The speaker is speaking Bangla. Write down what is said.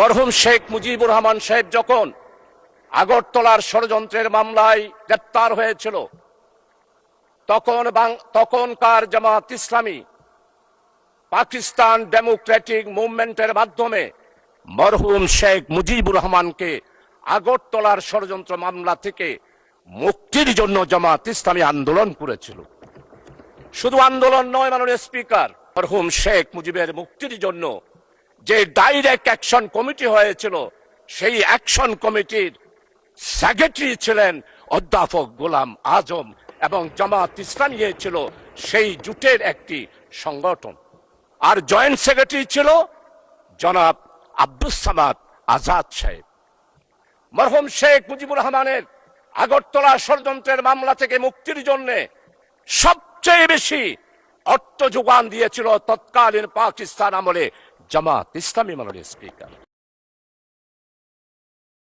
মরহুম শেখ মুজিবুর রহমান সাহেব যখন আগরতলার ষড়যন্ত্রের মামলায় গ্রেপ্তার হয়েছিল, তখনকার জামাত ইসলামী পাকিস্তান ডেমোক্রেটিক মুভমেন্টের মাধ্যমে মরহুম শেখ মুজিবুর রহমানকে আগরতলার ষড়যন্ত্র মামলা থেকে মুক্তির জন্য জামাত ইসলামী আন্দোলন করেছিল। শুধু আন্দোলন নয় মাননীয় স্পিকার, মরহুম শেখ মুজিবের মুক্তির জন্য যে ডাইরেক্ট অ্যাকশন কমিটি হয়েছিল, সেই অ্যাকশন কমিটির সেক্রেটারি ছিলেন অধ্যাপক গোলাম আজম এবং জামাত ইসলামী ছিল সেই জোটের একটি সংগঠন। আর জয়েন্ট সেক্রেটারি ছিল জনাব আব্দুস সামাদ আজাদ সাহেব। মরহুম শেখ মুজিবুর রহমানের আগরতলা ষড়যন্ত্রের মামলা থেকে মুক্তির জন্য সবচেয়ে বেশি অর্থ যোগান দিয়েছিল তৎকালীন পাকিস্তান আমলে জামাত ইসলামী মাননীয় স্পিকার।